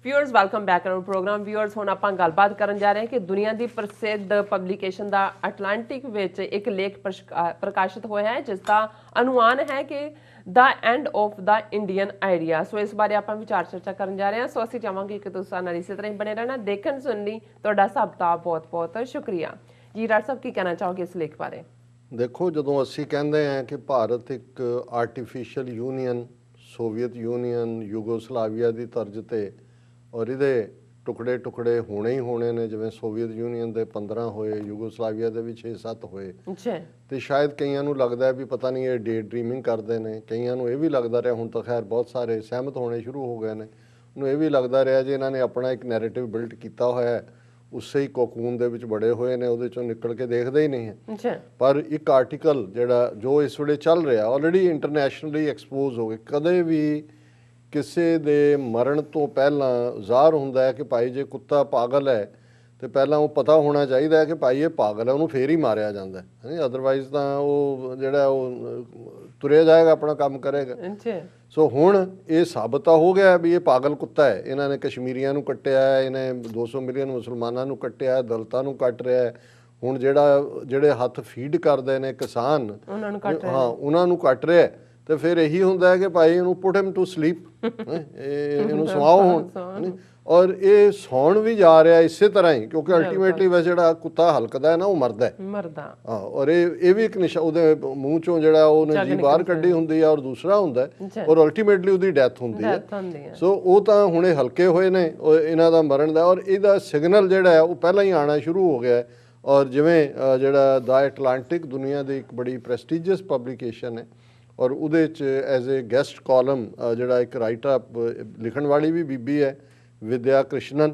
Viewers welcome back on program. Viewers हुण आपां गलबात करन जा रहे हैं कि दुनिया की प्रसिद्ध पब्लिकेशन दा अटलांटिक विच एक लेख प्रकाशित होया है जिसका अनुमान है कि the end of the Indian idea. So इस बारे आपां विचार चर्चा करन जा रहे हैं। सो असीं चाहांगे कि तुसीं साडे नाल इसे तरह ही बने रहना, देखण सुननी तुहाडा सब दा बहुत बहुत शुक्रिया जी। डॉक्टर साहब की कहना चाहोगे इस लेख बारे? देखो, ਜਦੋਂ ਅਸੀਂ ਕਹਿੰਦੇ ਹਾਂ ਕਿ ਭਾਰਤ ਇੱਕ artificial union, Soviet union, Yugoslavia ਦੀ ਤਰਜ਼ ਤੇ ਔਰ ਇਹਦੇ ਟੁਕੜੇ ਟੁਕੜੇ ਹੋਣੇ ਹੀ ਹੋਣੇ ਨੇ, ਜਿਵੇਂ ਸੋਵੀਅਤ ਯੂਨੀਅਨ ਦੇ 15 ਹੋਏ, ਯੂਗੋਸਲਾਵੀਆ ਦੇ ਵੀ 6-7 ਹੋਏ। ਤੇ ਸ਼ਾਇਦ ਕਈਆਂ ਨੂੰ ਲੱਗਦਾ ਹੈ ਵੀ ਪਤਾ ਨਹੀਂ ਇਹ ਡੇ ਡਰੀਮਿੰਗ ਕਰਦੇ ਨੇ, ਕਈਆਂ ਨੂੰ ਇਹ ਵੀ ਲੱਗਦਾ ਰਿਹਾ, ਹੁਣ ਤਾਂ ਖੈਰ ਬਹੁਤ ਸਾਰੇ ਸਹਿਮਤ ਹੋਣੇ ਸ਼ੁਰੂ ਹੋ ਗਏ ਨੇ, ਉਹਨੂੰ ਇਹ ਵੀ ਲੱਗਦਾ ਰਿਹਾ ਜੀ ਇਹਨਾਂ ਨੇ ਆਪਣਾ ਇੱਕ ਨੈਰੇਟਿਵ ਬਿਲਡ ਕੀਤਾ ਹੋਇਆ ਹੈ, ਉਸੇ ਹੀ ਕੋਕੂਨ ਦੇ ਵਿੱਚ ਬੜੇ ਹੋਏ ਨੇ, ਉਹਦੇ ਚੋਂ ਨਿਕਲ ਕੇ ਦੇਖਦੇ ਹੀ ਨਹੀਂ ਹੈ। ਪਰ ਇੱਕ ਆਰਟੀਕਲ ਜਿਹੜਾ ਜੋ ਇਸ ਵੇਲੇ ਚੱਲ ਰਿਹਾ ਆਲਰੇਡੀ ਇੰਟਰਨੈਸ਼ਨਲੀ ਐਕਸਪੋਜ਼ ਹੋ ਗਏ। ਕਦੇ ਵੀ ਕਿਸੇ ਦੇ ਮਰਨ ਤੋਂ ਪਹਿਲਾਂ ਜ਼ਾਹਰ ਹੁੰਦਾ ਹੈ ਕਿ ਭਾਈ ਜੇ ਕੁੱਤਾ ਪਾਗਲ ਹੈ ਤੇ ਪਹਿਲਾਂ ਉਹ ਪਤਾ ਹੋਣਾ ਚਾਹੀਦਾ ਹੈ ਕਿ ਭਾਈ ਇਹ ਪਾਗਲ ਹੈ, ਉਹਨੂੰ ਫੇਰ ਹੀ ਮਾਰਿਆ ਜਾਂਦਾ ਹੈ, ਅਦਰਵਾਈਜ਼ ਤਾਂ ਉਹ ਜਿਹੜਾ ਉਹ ਤੁਰਿਆ ਜਾਏਗਾ, ਆਪਣਾ ਕੰਮ ਕਰੇਗਾ। ਸੋ ਹੁਣ ਇਹ ਸਾਬਤ ਹੋ ਗਿਆ ਵੀ ਇਹ ਪਾਗਲ ਕੁੱਤਾ ਹੈ। ਇਹਨਾਂ ਨੇ ਕਸ਼ਮੀਰੀਆਂ ਨੂੰ ਕੱਟਿਆ ਹੈ, ਇਹਨੇ 200 ਮਿਲੀਅਨ ਮੁਸਲਮਾਨਾਂ ਨੂੰ ਕੱਟਿਆ ਹੈ, ਦਲਿਤਾਂ ਨੂੰ ਕੱਟ ਰਿਹਾ ਹੈ। ਹੁਣ ਜਿਹੜੇ ਹੱਥ ਫੀਡ ਕਰਦੇ ਨੇ ਕਿਸਾਨ, ਹਾਂ, ਉਹਨਾਂ ਨੂੰ ਕੱਟ ਰਿਹਾ। ਤੇ ਫਿਰ ਇਹੀ ਹੁੰਦਾ ਹੈ ਕਿ ਭਾਈ ਇਹਨੂੰ ਪੁੱਟ ਹਿਮ ਟੂ ਸਲੀਪ, ਇਹਨੂੰ ਸਵਾਓ ਹੁਣ। ਔਰ ਇਹ ਸੌਣ ਵੀ ਜਾ ਰਿਹਾ ਇਸੇ ਤਰ੍ਹਾਂ ਹੀ, ਕਿਉਂਕਿ ਅਲਟੀਮੇਟਲੀ ਵੈਸੇ ਜਿਹੜਾ ਕੁੱਤਾ ਹਲਕਦਾ ਹੈ ਨਾ ਉਹ ਮਰਦਾ ਹਾਂ। ਔਰ ਇਹ ਵੀ ਇੱਕ ਨਿਸ਼ਾ, ਉਹਦੇ ਮੂੰਹ ਚੋਂ ਜਿਹੜਾ ਉਹਨੇ ਜੀ ਬਾਹਰ ਕੱਢੀ ਹੁੰਦੀ ਹੈ ਔਰ ਦੂਸਰਾ ਹੁੰਦਾ ਔਰ ਅਲਟੀਮੇਟਲੀ ਉਹਦੀ ਡੈਥ ਹੁੰਦੀ ਹੈ। ਸੋ ਉਹ ਤਾਂ ਹੁਣੇ ਹਲਕੇ ਹੋਏ ਨੇ ਇਹਨਾਂ ਦਾ ਮਰਨ ਦਾ, ਔਰ ਇਹਦਾ ਸਿਗਨਲ ਜਿਹੜਾ ਹੈ ਉਹ ਪਹਿਲਾਂ ਹੀ ਆਉਣਾ ਸ਼ੁਰੂ ਹੋ ਗਿਆ। ਔਰ ਜਿਵੇਂ ਜਿਹੜਾ ਦ ਐਟਲਾਂਟਿਕ ਦੁਨੀਆ ਦੀ ਇੱਕ ਬੜੀ ਪ੍ਰੈਸਟੀਜੀਅਸ ਪਬਲੀਕੇਸ਼ਨ ਹੈ, ਔਰ ਉਹਦੇ 'ਚ ਐਜ਼ ਏ ਗੈਸਟ ਕਾਲਮ ਜਿਹੜਾ ਇੱਕ ਰਾਈਟਰ ਲਿਖਣ ਵਾਲੀ ਵੀ ਬੀਬੀ ਹੈ, ਵਿਦਿਆ ਕ੍ਰਿਸ਼ਨਨ,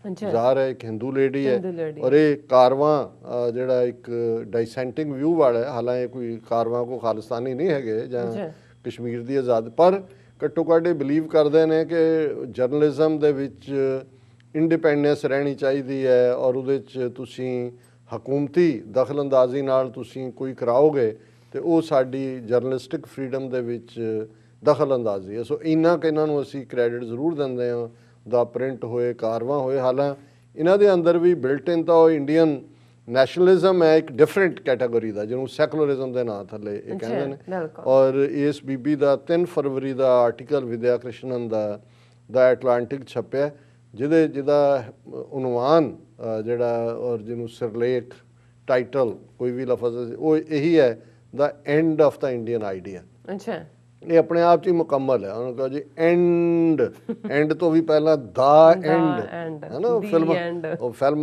ਜ਼ਾਹਰ ਹੈ ਇੱਕ ਹਿੰਦੂ ਲੇਡੀ ਹੈ। ਔਰ ਇਹ ਕਾਰਵਾਂ ਜਿਹੜਾ ਇੱਕ ਡਾਈਸੈਂਟਿੰਗ ਵਿਊ ਵਾਲਾ ਹੈ, ਹਾਲਾਂਕਿ ਕੋਈ ਕਾਰਵਾਂ ਕੋ ਖਾਲਿਸਤਾਨੀ ਨਹੀਂ ਹੈਗੇ ਜਾਂ ਕਸ਼ਮੀਰ ਦੀ ਆਜ਼ਾਦ, ਪਰ ਘੱਟੋ ਘੱਟ ਇਹ ਬਿਲੀਵ ਕਰਦੇ ਨੇ ਕਿ ਜਰਨਲਿਜ਼ਮ ਦੇ ਵਿੱਚ ਇੰਡੀਪੈਂਡੈਂਸ ਰਹਿਣੀ ਚਾਹੀਦੀ ਹੈ, ਔਰ ਉਹਦੇ 'ਚ ਤੁਸੀਂ ਹਕੂਮਤੀ ਦਖਲ ਅੰਦਾਜ਼ੀ ਨਾਲ ਤੁਸੀਂ ਕੋਈ ਕਰਾਓਗੇ ਤੇ ਉਹ ਸਾਡੀ ਜਰਨਲਿਸਟਿਕ ਫਰੀਡਮ ਦੇ ਵਿੱਚ ਦਖਲ ਅੰਦਾਜ਼ੀ ਹੈ। ਸੋ ਇੰਨਾ ਕਿ ਇਹਨਾਂ ਨੂੰ ਅਸੀਂ ਕ੍ਰੈਡਿਟ ਜ਼ਰੂਰ ਦਿੰਦੇ ਹਾਂ, ਦਾ ਪ੍ਰਿੰਟ ਹੋਏ, ਕਾਰਵਾਂ ਹੋਏ। ਹਾਲਾਂਕਿ ਇਹਨਾਂ ਦੇ ਅੰਦਰ ਵੀ ਬਿਲਟ ਇਨ ਤਾਂ ਉਹ ਇੰਡੀਅਨ ਨੈਸ਼ਨਲਿਜ਼ਮ ਹੈ, ਇੱਕ ਡਿਫਰੈਂਟ ਕੈਟਾਗਰੀ ਦਾ, ਜਿਹਨੂੰ ਸੈਕੂਲਰਿਜ਼ਮ ਦੇ ਨਾਂ ਥੱਲੇ ਇਹ ਕਹਿੰਦੇ ਨੇ। ਔਰ ਇਸ ਬੀਬੀ ਦਾ 3 ਫਰਵਰੀ ਦਾ ਆਰਟੀਕਲ ਵਿਦਿਆ ਕ੍ਰਿਸ਼ਨਨ ਦਾ ਐਟਲਾਂਟਿਕ ਛਪਿਆ, ਜਿਹਦਾ ਉਨਵਾਨ ਜਿਹੜਾ ਔਰ ਜਿਹਨੂੰ ਸਿਰਲੇਖ ਟਾਈਟਲ ਕੋਈ ਵੀ ਲਫ਼ਜ਼ ਉਹ ਇਹੀ ਹੈ, ਦ end of the Indian idea. ਇਹ ਆਪਣੇ ਆਪ 'ਚ ਹੀ ਮੁਕੰਮਲ ਹੈ। ਉਹਨੂੰ ਕਹੋ ਜੀ ਐਂਡ ਤੋਂ ਵੀ ਪਹਿਲਾਂ ਦਾ ਐਂਡ ਹੈ ਨਾ।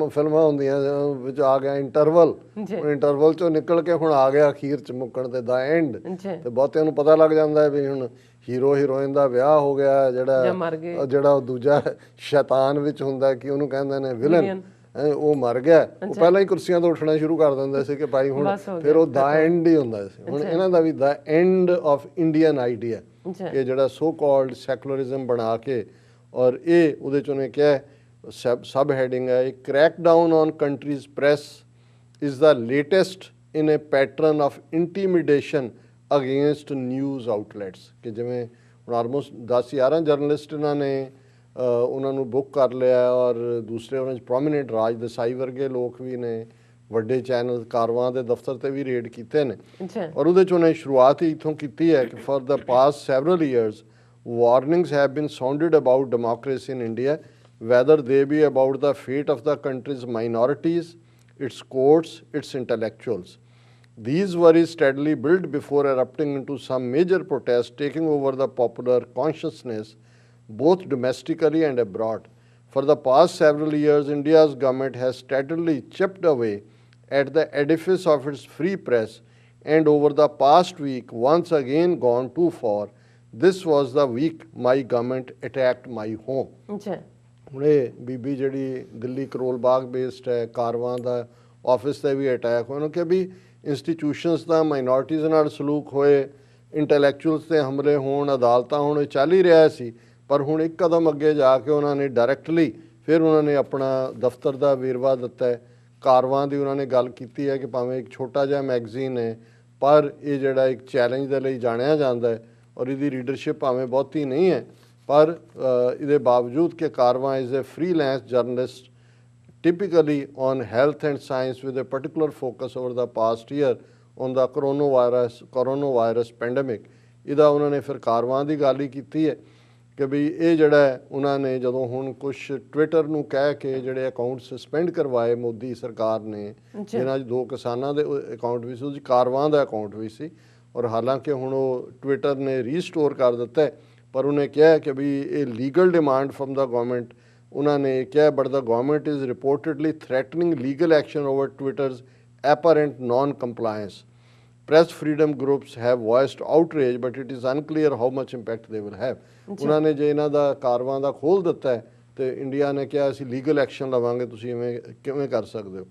ਫਿਲਮਾਂ ਹੁੰਦੀਆਂ ਵਿੱਚ ਆ ਗਿਆ ਇੰਟਰਵਲ, ਇੰਟਰਵਲ 'ਚੋਂ ਨਿਕਲ ਕੇ ਹੁਣ ਆ ਗਿਆ ਅਖੀਰ 'ਚ ਮੁੱਕਣ ਤੇ ਦਾ ਐਂਡ। ਤੇ ਬਹੁਤਿਆਂ ਨੂੰ ਪਤਾ ਲੱਗ ਜਾਂਦਾ ਵੀ ਹੁਣ ਹੀਰੋ ਹੀਰੋਇਨ ਦਾ ਵਿਆਹ ਹੋ ਗਿਆ, ਜਿਹੜਾ ਦੂਜਾ ਸ਼ੈਤਾਨ ਵਿੱਚ ਹੁੰਦਾ ਕਿ ਉਹਨੂੰ ਕਹਿੰਦੇ ਨੇ ਵਿਲਨ, ਉਹ ਮਰ ਗਿਆ। ਉਹ ਪਹਿਲਾਂ ਹੀ ਕੁਰਸੀਆਂ ਤੋਂ ਉੱਠਣਾ ਸ਼ੁਰੂ ਕਰ ਦਿੰਦੇ ਸੀ ਕਿ ਭਾਈ ਹੁਣ ਫਿਰ ਉਹ ਦਾ ਐਂਡ ਹੀ ਹੁੰਦਾ ਸੀ। ਹੁਣ ਇਹਨਾਂ ਦਾ ਵੀ ਦਾ ਐਂਡ ਆਫ ਇੰਡੀਅਨ ਆਈਡੀਆ, ਇਹ ਜਿਹੜਾ ਸੋ ਕਾਲਡ ਸੈਕੂਲਰਿਜ਼ਮ ਬਣਾ ਕੇ, ਔਰ ਇਹ ਉਹਦੇ 'ਚ ਉਹਨੇ ਕਿਹਾ ਸਬ ਹੈਡਿੰਗ ਹੈ, crackdown on country's press is the latest in a pattern of intimidation against news outlets. ਕਿ ਜਿਵੇਂ ਹੁਣ ਆਲਮੋਸਟ 10-11 ਜਰਨਲਿਸਟ ਇਹਨਾਂ ਨੇ ਉਹਨਾਂ ਨੂੰ ਬੁੱਕ ਕਰ ਲਿਆ, ਔਰ ਦੂਸਰੇ ਉਹਨਾਂ 'ਚ ਪ੍ਰੋਮੀਨੈਂਟ ਰਾਜ ਦੇਸਾਈ ਵਰਗੇ ਲੋਕ ਵੀ ਨੇ, ਵੱਡੇ ਚੈਨਲ ਕਾਰਵਾਂ ਦੇ ਦਫ਼ਤਰ 'ਤੇ ਵੀ ਰੇਡ ਕੀਤੇ ਨੇ। ਔਰ ਉਹਦੇ 'ਚ ਉਹਨੇ ਸ਼ੁਰੂਆਤ ਹੀ ਇੱਥੋਂ ਕੀਤੀ ਹੈ ਕਿ for the past several years warnings have been sounded about democracy in India, whether they be about the fate of the country's minorities, its courts, its intellectuals. These worries steadily built before erupting into some major protest taking over the popular consciousness both domestically and abroad. For the past several years, India's government has steadily chipped away at the edifice of its free press, and over the past week once again gone too far. This was the week my government attacked my home. ਹੁਣ ਇਹ ਬੀਬੀ ਜਿਹੜੀ ਦਿੱਲੀ ਕਰੋਲ ਬਾਗ based ਹੈ, ਕਾਰਵਾਂ ਦਾ office 'ਤੇ ਵੀ attack ਹੋਇਆ। ਉਹਨੂੰ ਕਿਹਾ ਵੀ institutions ਦਾ minorities ਨਾਲ ਸਲੂਕ ਹੋਏ, ਇੰਟੈਲੈਕਚੁਅਲਸ 'ਤੇ ਹਮਲੇ ਹੋਣ, ਅਦਾਲਤਾਂ ਹੁਣ ਇਹ ਚੱਲ ਹੀ ਰਿਹਾ ਸੀ। ਪਰ ਹੁਣ ਇੱਕ ਕਦਮ ਅੱਗੇ ਜਾ ਕੇ ਉਹਨਾਂ ਨੇ ਡਾਇਰੈਕਟਲੀ ਫਿਰ ਉਹਨਾਂ ਨੇ ਆਪਣਾ ਦਫ਼ਤਰ ਦਾ ਵੇਰਵਾ ਦਿੱਤਾ ਹੈ, ਕਾਰਵਾਂ ਦੀ ਉਹਨਾਂ ਨੇ ਗੱਲ ਕੀਤੀ ਹੈ ਕਿ ਭਾਵੇਂ ਇੱਕ ਛੋਟਾ ਜਿਹਾ ਮੈਗਜ਼ੀਨ ਹੈ, ਪਰ ਇਹ ਜਿਹੜਾ ਇੱਕ ਚੈਲੰਜ ਦੇ ਲਈ ਜਾਣਿਆ ਜਾਂਦਾ ਹੈ, ਔਰ ਇਹਦੀ ਰੀਡਰਸ਼ਿਪ ਭਾਵੇਂ ਬਹੁਤੀ ਨਹੀਂ ਹੈ, पर ਇਹਦੇ ਬਾਵਜੂਦ ਕਿ Caravan is a freelance journalist typically on health and science with a particular focus over the past year on the coronavirus pandemic। ਇਹਦਾ ਉਹਨਾਂ ਨੇ ਫਿਰ ਕਾਰਵਾਂ ਦੀ ਗੱਲ ਹੀ ਕੀਤੀ ਹੈ ਕਿ ਵੀ ਇਹ ਜਿਹੜਾ ਉਹਨਾਂ ਨੇ ਜਦੋਂ ਹੁਣ ਕੁਝ ਟਵਿੱਟਰ ਨੂੰ ਕਹਿ ਕੇ ਜਿਹੜੇ ਅਕਾਊਂਟ ਸਸਪੈਂਡ ਕਰਵਾਏ ਮੋਦੀ ਸਰਕਾਰ ਨੇ, ਜਿਨ੍ਹਾਂ 'ਚ 2 ਕਿਸਾਨਾਂ ਦੇ ਅਕਾਊਂਟ ਵੀ ਸੀ, ਉਹਦੀ ਕਾਰਵਾਂ ਦਾ ਅਕਾਊਂਟ ਵੀ ਸੀ, ਔਰ ਹਾਲਾਂਕਿ ਹੁਣ ਉਹ ਟਵਿੱਟਰ ਨੇ ਰੀਸਟੋਰ ਕਰ ਦਿੱਤਾ, ਪਰ ਉਹਨੇ ਕਿਹਾ ਕਿ ਵੀ ਇਹ legal demand from the government. ਉਹਨਾਂ ਨੇ ਕਿਹਾ but the government is reportedly threatening legal action over Twitter's apparent non-compliance। Press freedom groups have voiced outrage, but it is unclear how much impact they will have। ਉਹਨਾਂ ਨੇ ਜੇ ਇਹਨਾਂ ਦਾ ਕਾਰਵਾਂ ਦਾ ਖੋਲ੍ਹ ਦਿੱਤਾ ਤੇ ਇੰਡੀਆ ਨੇ ਕਿਹਾ ਅਸੀਂ ਲੀਗਲ ਐਕਸ਼ਨ ਲਵਾਂਗੇ, ਤੁਸੀਂ ਇਵੇਂ ਕਿਵੇਂ ਕਰ ਸਕਦੇ ਹੋ।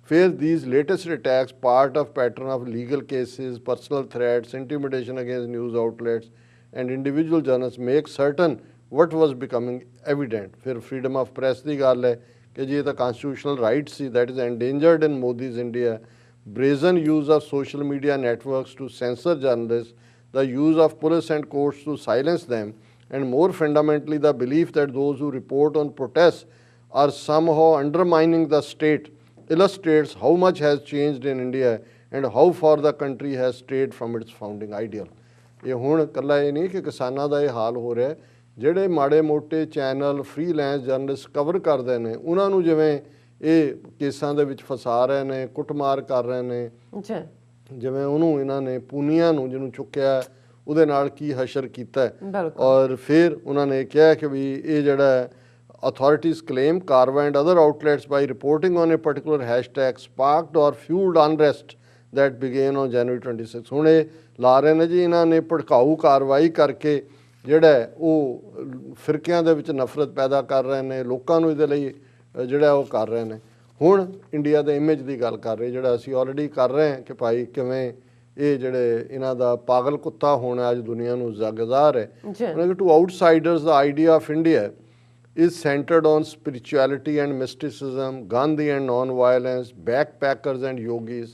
ਫਿਰ these latest attacks part of pattern of legal cases, personal threats, intimidation against news outlets and individual journalists make certain what was becoming evident। ਫਿਰ freedom of press ਦੀ ਗੱਲ ਹੈ ਕਿ ਜੀ ਇਹ ਤਾਂ constitutional right C, that is endangered in Modi's India। Brazen use of social media networks to censor journalists, the use of police and courts to silence them, and more fundamentally the belief that those who report on protests are somehow undermining the state illustrates how much has changed in India and how far the country has strayed from its founding ideal। ਇਹ ਹੁਣ ਇਕੱਲਾ ਇਹ ਨਹੀਂ ਕਿ ਕਿਸਾਨਾਂ ਦਾ ਇਹ ਹਾਲ ਹੋ ਰਿਹਾ, ਜਿਹੜੇ ਮਾੜੇ ਮੋਟੇ ਚੈਨਲ ਫ੍ਰੀਲੈਂਸ ਜਰਨਲਿਸਟ ਕਵਰ ਕਰਦੇ ਨੇ ਉਹਨਾਂ ਨੂੰ ਜਿਵੇਂ ਇਹ ਕੇਸਾਂ ਦੇ ਵਿੱਚ ਫਸਾ ਰਹੇ ਨੇ, ਕੁੱਟਮਾਰ ਕਰ ਰਹੇ ਨੇ, ਜਿਵੇਂ ਉਹਨੂੰ ਇਹਨਾਂ ਨੇ ਪੂਨੀਆ ਨੂੰ ਜਿਹਨੂੰ ਚੁੱਕਿਆ ਉਹਦੇ ਨਾਲ ਕੀ ਹਸ਼ਰ ਕੀਤਾ। ਔਰ ਫਿਰ ਉਹਨਾਂ ਨੇ ਕਿਹਾ ਕਿ ਵੀ ਇਹ ਜਿਹੜਾ authorities claim Carva and other outlets by reporting on a particular hashtag sparked or fueled unrest that began on January 26। ਹੁਣ ਇਹ ਲਾ ਰਹੇ ਨੇ ਜੀ ਇਹਨਾਂ ਨੇ ਭੜਕਾਊ ਕਾਰਵਾਈ ਕਰਕੇ ਜਿਹੜਾ ਉਹ ਫਿਰਕਿਆਂ ਦੇ ਵਿੱਚ ਨਫ਼ਰਤ ਪੈਦਾ ਕਰ ਰਹੇ ਨੇ, ਲੋਕਾਂ ਨੂੰ ਇਹਦੇ ਲਈ ਜਿਹੜਾ ਉਹ ਕਰ ਰਹੇ ਨੇ। ਹੁਣ ਇੰਡੀਆ ਦੇ ਇਮੇਜ ਦੀ ਗੱਲ ਕਰ ਰਹੇ, ਜਿਹੜਾ ਅਸੀਂ ਆਲਰੇਡੀ ਕਰ ਰਹੇ ਹਾਂ ਕਿ ਭਾਈ ਕਿਵੇਂ ਇਹ ਜਿਹੜੇ ਇਹਨਾਂ ਦਾ ਪਾਗਲ ਕੁੱਤਾ ਹੋਣਾ ਅੱਜ ਦੁਨੀਆ ਨੂੰ ਜ਼ਗਜ਼ਾਰ ਹੈ। ਟੂ ਆਊਟਸਾਈਡਰਸ ਦਾ idea of India is centered on spirituality and mysticism, Gandhi and non-violence, backpackers and yogis.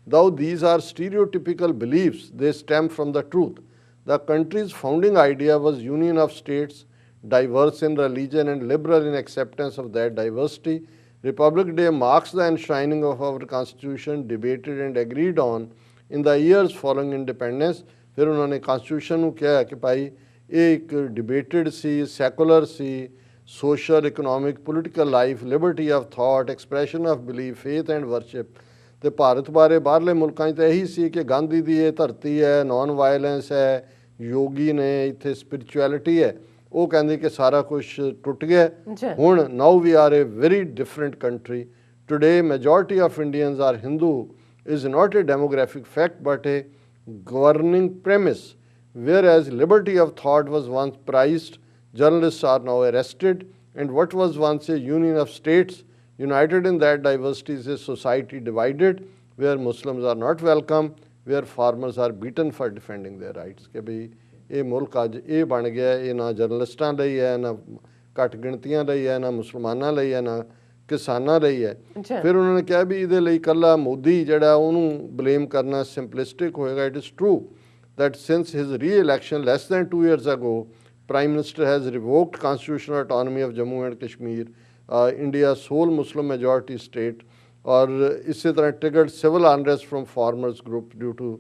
Though these are stereotypical beliefs, they stem from the truth. The country's founding idea was union of states, diverse in religion and liberal in acceptance of that diversity. Republic Day marks the enshrining of our constitution, debated and agreed on in the years following independence। ਫਿਰ ਉਹਨਾਂ ਨੇ constitution ਨੂੰ ਕਿਹਾ ਕਿ ਭਾਈ ਇਹ ਇੱਕ debated C, secular C, social, economic, political life, liberty of thought, expression of belief, faith and worship। ਤੇ ਭਾਰਤ ਬਾਰੇ ਬਾਹਰਲੇ ਮੁਲਕਾਂ 'ਚ ਤਾਂ ਇਹੀ ਸੀ ਕਿ ਗਾਂਧੀ ਦੀ ਇਹ ਧਰਤੀ ਹੈ, ਨੌਨ ਵਾਇਲੈਂਸ ਹੈ, ਯੋਗੀ ਨੇ, ਇੱਥੇ ਸਪਿਰਿਚੁਅਲਿਟੀ ਹੈ। ਉਹ ਕਹਿੰਦੇ ਕਿ ਸਾਰਾ ਕੁਝ ਟੁੱਟ ਗਿਆ। ਹੁਣ now we are a very different country. Today majority of Indians are Hindu is not a demographic fact but a governing premise। Whereas liberty of thought was once prized, journalists are now arrested, and what was once a union of states united in that diversity is a society divided where Muslims are not welcome, where farmers are beaten for defending their rights। ਕਿ ਵੀ ਇਹ ਮੁਲਕ ਅੱਜ ਇਹ ਬਣ ਗਿਆ, ਇਹ ਨਾ ਜਰਨਲਿਸਟਾਂ ਲਈ ਹੈ, ਨਾ ਘੱਟ ਗਿਣਤੀਆਂ ਲਈ ਹੈ, ਨਾ ਮੁਸਲਮਾਨਾਂ ਲਈ ਹੈ, ਨਾ ਕਿਸਾਨਾਂ ਲਈ ਹੈ। ਫਿਰ ਉਹਨਾਂ ਨੇ ਕਿਹਾ ਵੀ ਇਹਦੇ ਲਈ ਇਕੱਲਾ ਮੋਦੀ ਜਿਹੜਾ ਉਹਨੂੰ ਬਲੇਮ ਕਰਨਾ ਸਿੰਪਲਿਸਟਿਕ ਹੋਏਗਾ। It is true that since his re-election less than 2 years ago, Prime Minister has revoked constitutional autonomy of Jammu and Kashmir, India's sole Muslim majority state, और इसी तरह triggered civil unrest from farmers group due to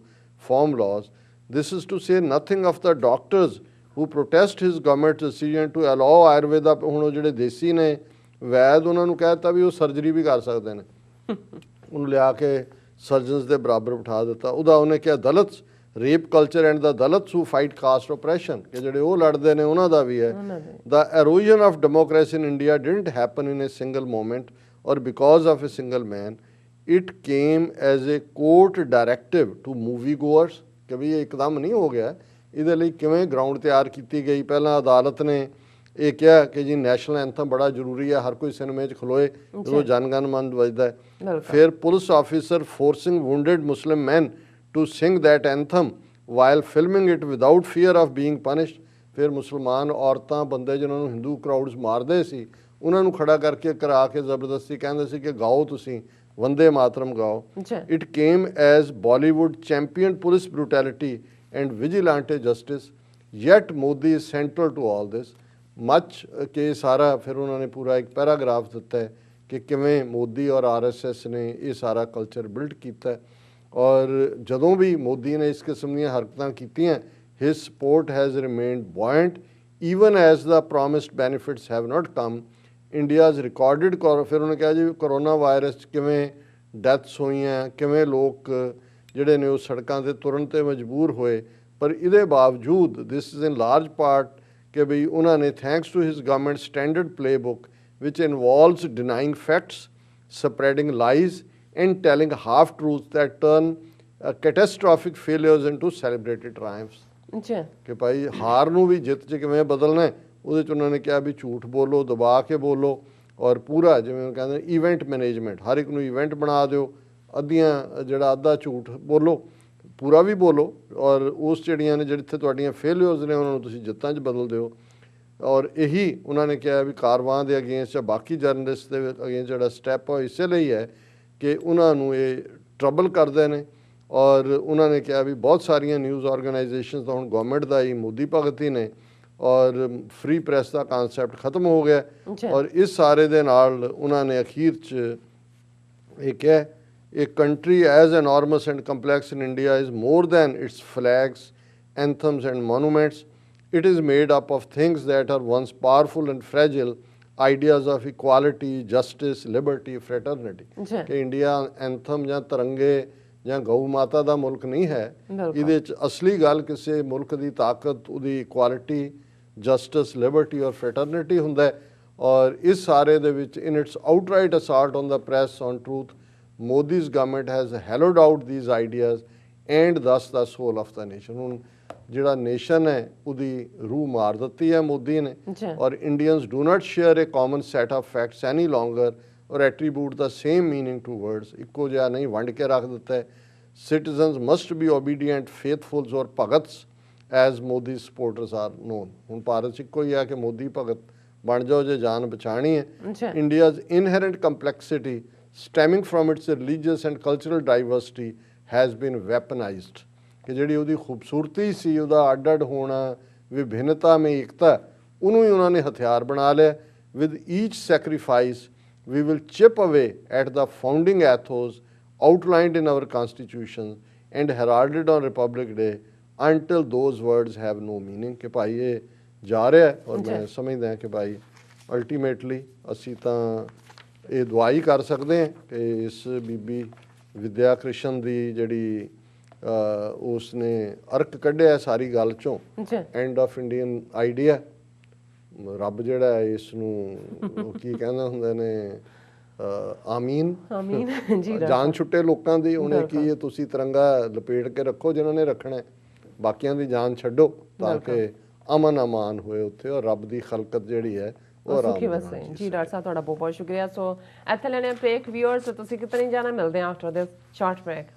farm laws। This is to say nothing of the doctors who protest his government's decision to allow Ayurveda। ਹੁਣ ਉਹ ਜਿਹੜੇ ਦੇਸੀ ਨੇ ਵੈਦ ਉਹਨਾਂ ਨੂੰ ਕਹਿ ਦਿੱਤਾ ਵੀ ਉਹ ਸਰਜਰੀ ਵੀ ਕਰ ਸਕਦੇ ਨੇ, ਉਹਨੂੰ ਲਿਆ ਕੇ ਸਰਜਨਸ ਦੇ ਬਰਾਬਰ ਬਿਠਾ ਦਿੱਤਾ। ਉਹਦਾ ਉਹਨੇ ਕਿਹਾ Dalit rape culture and the Dalits who fight caste oppression, ਕਿ ਜਿਹੜੇ ਉਹ ਲੜਦੇ ਨੇ ਉਹਨਾਂ ਦਾ ਵੀ ਹੈ। ਦਾ erosion of democracy in India didn't happen in a single moment or because of a single man। It came as a court directive to movie goers, ਕਿ ਵੀ ਇਹ ਇੱਕਦਮ ਨਹੀਂ ਹੋ ਗਿਆ। ਇਹਦੇ ਲਈ ਕਿਵੇਂ ਗਰਾਊਂਡ ਤਿਆਰ ਕੀਤੀ ਗਈ। ਪਹਿਲਾਂ ਅਦਾਲਤ ਨੇ ਇਹ ਕਿਹਾ ਕਿ ਜੀ ਨੈਸ਼ਨਲ ਐਂਥਮ ਬੜਾ ਜ਼ਰੂਰੀ ਹੈ, ਹਰ ਕੋਈ ਸਿਨੇਮੇ 'ਚ ਖਲੋਏ ਜਦੋਂ ਜਨ ਗਣ ਮਨ ਵੱਜਦਾ ਹੈ। ਫਿਰ police officer forcing wounded Muslim man to sing that anthem while filming it without fear of being punished। ਫਿਰ ਮੁਸਲਮਾਨ ਔਰਤਾਂ ਬੰਦੇ ਜਿਨ੍ਹਾਂ ਨੂੰ ਹਿੰਦੂ ਕਰਾਊਡਸ ਮਾਰਦੇ ਸੀ ਉਹਨਾਂ ਨੂੰ ਖੜਾ ਕਰਕੇ ਕਰਾ ਕੇ ਜ਼ਬਰਦਸਤੀ ਕਹਿੰਦੇ ਸੀ ਕਿ ਗਾਓ ਤੁਸੀਂ ਵੰਦੇ ਮਾਤਰਮ ਗਾਓ। It came as Bollywood championed police brutality and vigilante justice, yet Modi is central to all this। ਮੱਚ ਕੇ ਸਾਰਾ ਫਿਰ ਉਹਨਾਂ ਨੇ ਪੂਰਾ ਇੱਕ ਪੈਰਾਗ੍ਰਾਫ ਦਿੱਤਾ ਹੈ ਕਿ ਕਿਵੇਂ ਮੋਦੀ ਔਰ ਆਰਐਸਐਸ ਨੇ ਇਹ ਸਾਰਾ ਕਲਚਰ ਬਿਲਡ ਕੀਤਾ ਹੈ। ਔਰ ਜਦੋਂ ਵੀ ਮੋਦੀ ਨੇ ਇਸ ਕਿਸਮ ਦੀਆਂ ਹਰਕਤਾਂ ਕੀਤੀਆਂ, his support has remained buoyant even as the promised benefits have not come. India's recorded ਫਿਰ ਉਹਨੇ ਕਿਹਾ ਜੀ ਕਰੋਨਾ ਵਾਇਰਸ 'ਚ ਕਿਵੇਂ ਡੈਥਸ ਹੋਈਆਂ, ਕਿਵੇਂ ਲੋਕ ਜਿਹੜੇ ਨੇ ਉਹ ਸੜਕਾਂ 'ਤੇ ਤੁਰਨ 'ਤੇ ਮਜਬੂਰ ਹੋਏ, ਪਰ ਇਹਦੇ ਬਾਵਜੂਦ this is in large part ਕਿ ਬਈ ਉਹਨਾਂ ਨੇ thanks to his government standard playbook which involves denying facts, spreading lies, and telling half-truths that turn catastrophic failures into celebrated triumphs। ਅੱਛਾ ਕਿ ਭਾਈ ਹਾਰ ਨੂੰ ਵੀ ਜਿੱਤ 'ਚ ਕਿਵੇਂ ਬਦਲਣਾ ਹੈ, ਉਹਦੇ 'ਚ ਉਹਨਾਂ ਨੇ ਕਿਹਾ ਵੀ ਝੂਠ ਬੋਲੋ, ਦਬਾ ਕੇ ਬੋਲੋ, ਔਰ ਪੂਰਾ ਜਿਵੇਂ ਉਹ ਕਹਿੰਦੇ ਇਵੈਂਟ ਮੈਨੇਜਮੈਂਟ, ਹਰ ਇੱਕ ਨੂੰ ਇਵੈਂਟ ਬਣਾ ਦਿਓ, ਜਿਹੜਾ ਅੱਧਾ ਝੂਠ ਬੋਲੋ, ਪੂਰਾ ਵੀ ਬੋਲੋ, ਔਰ ਉਸ ਜਿਹੜੀਆਂ ਨੇ ਜਿੱਥੇ ਤੁਹਾਡੀਆਂ ਫੇਲਿਅਰਸ ਨੇ ਉਹਨਾਂ ਨੂੰ ਤੁਸੀਂ ਜਿੱਤਾਂ 'ਚ ਬਦਲ ਦਿਓ। ਔਰ ਇਹੀ ਉਹਨਾਂ ਨੇ ਕਿਹਾ ਵੀ ਕਾਰਵਾਂ ਦੇ ਅਗੇਂਸਟ ਜਾਂ ਬਾਕੀ ਜਰਨਲਿਸਟ ਦੇ ਅਗੇਂਸਟ ਜਿਹੜਾ ਸਟੈਪ ਉਹ ਇਸੇ ਲਈ ਹੈ ਕਿ ਉਹਨਾਂ ਨੂੰ ਇਹ ਟਰਬਲ ਕਰਦੇ ਨੇ। ਔਰ ਉਹਨਾਂ ਨੇ ਕਿਹਾ ਵੀ ਬਹੁਤ ਸਾਰੀਆਂ ਨਿਊਜ਼ ਆਰਗੇਨਾਈਜੇਸ਼ਨਸ ਤਾਂ ਹੁਣ ਗਵਰਨਮੈਂਟ ਦਾ ਹੀ ਮੋਦੀ ਭਗਤ ਹੀ ਨੇ, ਔਰ ਫ੍ਰੀ ਪ੍ਰੈਸ ਦਾ ਕਨਸੈਪਟ ਖਤਮ ਹੋ ਗਿਆ। ਔਰ ਇਸ ਸਾਰੇ ਦੇ ਨਾਲ ਉਹਨਾਂ ਨੇ ਅਖੀਰ 'ਚ ਇਹ ਕਿਹਾ, A country as enormous and complex in India is more than its flags, anthems and monuments. It is made up of things that are once powerful and fragile, ideas of equality, justice, liberty, fraternity। ਕਿ India anthem ਜਾਂ ਤਿਰੰਗੇ ਜਾਂ ਗਊ ਮਾਤਾ ਦਾ ਮੁਲਕ ਨਹੀਂ ਹੈ, ਇਹਦੇ 'ਚ ਅਸਲੀ ਗੱਲ ਕਿਸੇ ਮੁਲਕ ਦੀ ਤਾਕਤ ਉਹਦੀ ਇਕੁਆਲਿਟੀ, ਜਸਟਿਸ, ਲਿਬਰਟੀ ਔਰ ਫਰੈਟਰਨਿਟੀ ਹੁੰਦਾ ਹੈ। ਔਰ ਇਸ ਸਾਰੇ ਦੇ ਵਿੱਚ in its outright assault on the press on truth, Modi's government has hollowed out these ideas and thus the soul of the nation। ਹੁਣ ਜਿਹੜਾ ਨੇਸ਼ਨ ਹੈ ਉਹਦੀ ਰੂਹ ਮਾਰ ਦਿੱਤੀ ਹੈ ਮੋਦੀ ਨੇ। Or Indians do not share a common set of facts any longer or attribute the same meaning to words. ਇੱਕੋ ਜਿਹਾ ਨਹੀਂ ਵੰਡ ਕੇ ਰੱਖ ਦਿੱਤਾ ਹੈ। Citizens must be obedient, faithfuls or bhagats as Modi supporters are known. ਹੁਣ ਭਾਰਤ 'ਚ ਇੱਕੋ ਹੀ ਆ ਕਿ ਮੋਦੀ ਭਗਤ ਬਣ ਜਾਓ ਜੇ ਜਾਨ ਬਚਾਣੀ ਹੈ। India's inherent complexity stemming from its religious and cultural diversity has been weaponized। ਕਿ ਜਿਹੜੀ ਉਹਦੀ ਖੂਬਸੂਰਤੀ ਸੀ, ਉਹਦਾ ਅੱਡ ਅੱਡ ਹੋਣਾ, ਵਿਭਿੰਨਤਾ ਮੇਂ ਏਕਤਾ, ਉਹਨੂੰ ਹੀ ਉਹਨਾਂ ਨੇ ਹਥਿਆਰ ਬਣਾ ਲਿਆ। with each sacrifice we will chip away at the founding ethos outlined in our constitution and heralded on Republic Day until those words have no meaning। ਕਿ ਭਾਈ ਇਹ ਜਾ ਰਿਹਾ ਹੈ, ਔਰ ਮੈਂ ਸਮਝਦਾ ਹਾਂ ਕਿ ਭਾਈ ਅਲਟੀਮੇਟਲੀ ਅਸੀਂ ਤਾਂ ਇਹ ਦੁਆ ਹੀ ਕਰ ਸਕਦੇ ਹਾਂ ਕਿ ਇਸ ਬੀਬੀ ਵਿਦਿਆ ਕ੍ਰਿਸ਼ਨ ਦੀ ਜਿਹੜੀ ਉਸ ਨੇ ਅਰਕ ਕੱਢਿਆ ਸਾਰੀ ਗੱਲ 'ਚੋਂ, ਐਂਡ ਆਫ ਇੰਡੀਅਨ ਆਈਡੀਆ, ਰੱਬ ਜਿਹੜਾ ਹੈ ਇਸ ਨੂੰ ਕੀ ਕਹਿੰਦਾ ਹੁੰਦੇ ਨੇ, ਆਮੀਨ ਜੀ। ਜਾਨ ਛੁੱਟੇ ਲੋਕਾਂ ਦੀ ਉਹਨੇ ਕੀ ਇਹ ਤੁਸੀਂ ਤਿਰੰਗਾ ਲਪੇਟ ਕੇ ਰੱਖੋ ਜਿਨ੍ਹਾਂ ਨੇ ਰੱਖਣਾ, ਬਾਕੀਆਂ ਦੀ ਜਾਨ ਛੱਡੋ ਤਾਂ ਕਿ ਅਮਨ ਅਮਾਨ ਹੋਏ ਉੱਥੇ, ਔਰ ਰੱਬ ਦੀ ਖਲਕਤ ਜਿਹੜੀ ਹੈ ਸੁਖੀ ਵਸੇ। ਜੀ ਡਾਕਟਰ ਸਾਹਿਬ ਤੁਹਾਡਾ ਬਹੁਤ ਬਹੁਤ ਸ਼ੁਕਰੀਆ। ਸੋ ਇੱਥੇ ਲੈਣੇ ਬ੍ਰੇਕ। ਵਿਊਅਰਸ ਤੁਸੀਂ ਕਿਤੇ ਨਹੀਂ ਜਾਣਾ, ਮਿਲਦੇ ਹਾਂ ਆਫਟਰ ਦਿਸ ਸ਼ਾਰਟ ਬ੍ਰੇਕ।